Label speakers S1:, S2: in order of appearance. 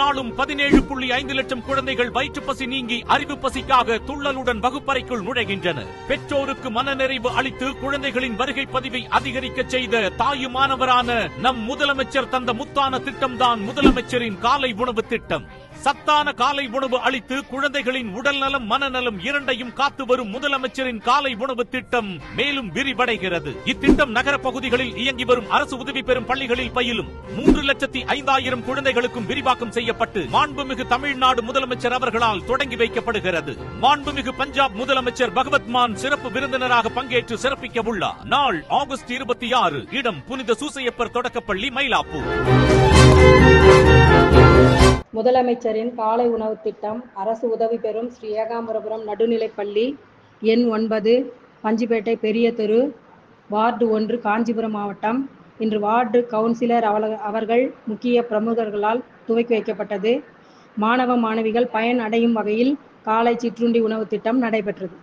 S1: நாளும் 17.5 லட்சம் குழந்தைகள் வயிற்று பசி நீங்கி அறிவு பசிக்காக துள்ளலுடன் வகுப்பறைக்குள் நுழைகின்றனர். பெற்றோருக்கு மனநிறைவு அளித்து குழந்தைகளின் வருகை பதிவை அதிகரிக்க செய்த தாயுமானவரான நம் முதலமைச்சர் தந்த முத்தான திட்டம்தான் முதலமைச்சரின் காலை உணவு திட்டம். சத்தான காலை உணவு அளித்து குழந்தைகளின் உடல் நலம் மனநலம் இரண்டையும் காத்து வரும் முதலமைச்சரின் காலை உணவு திட்டம் மேலும் விரிவடைகிறது. இத்திட்டம் நகர பகுதிகளில் இயங்கி வரும் அரசு உதவி பெறும் பள்ளிகளில் பயிலும் 3,05,000 குழந்தைகளுக்கும் விரிவாக்கம் செய்யப்பட்டு மாண்புமிகு தமிழ்நாடு முதலமைச்சர் அவர்களால் தொடங்கி வைக்கப்படுகிறது. மாண்புமிகு பஞ்சாப் முதலமைச்சர் பகவத் மான் சிறப்பு விருந்தினராக பங்கேற்று சிறப்பிக்க உள்ளார். நாள் ஆகஸ்ட் 26. இடம் புனித சூசையப்பர் தொடக்கப்பள்ளி, மயிலாப்பூர்.
S2: முதலமைச்சரின் காலை உணவு திட்டம் அரசு உதவி பெறும் ஸ்ரீ ஏகாம்பரபுரம் நடுநிலைப்பள்ளி எண் 9 பஞ்சிப்பேட்டை பெரிய தெரு வார்டு 1 காஞ்சிபுரம் மாவட்டம். இன்று வார்டு கவுன்சிலர் அவர்கள் முக்கிய பிரமுகர்களால் துவக்கி வைக்கப்பட்டது. மாணவ மாணவிகள் பயன் அடையும் வகையில் காலை சிற்றுண்டி உணவு திட்டம் நடைபெற்றது.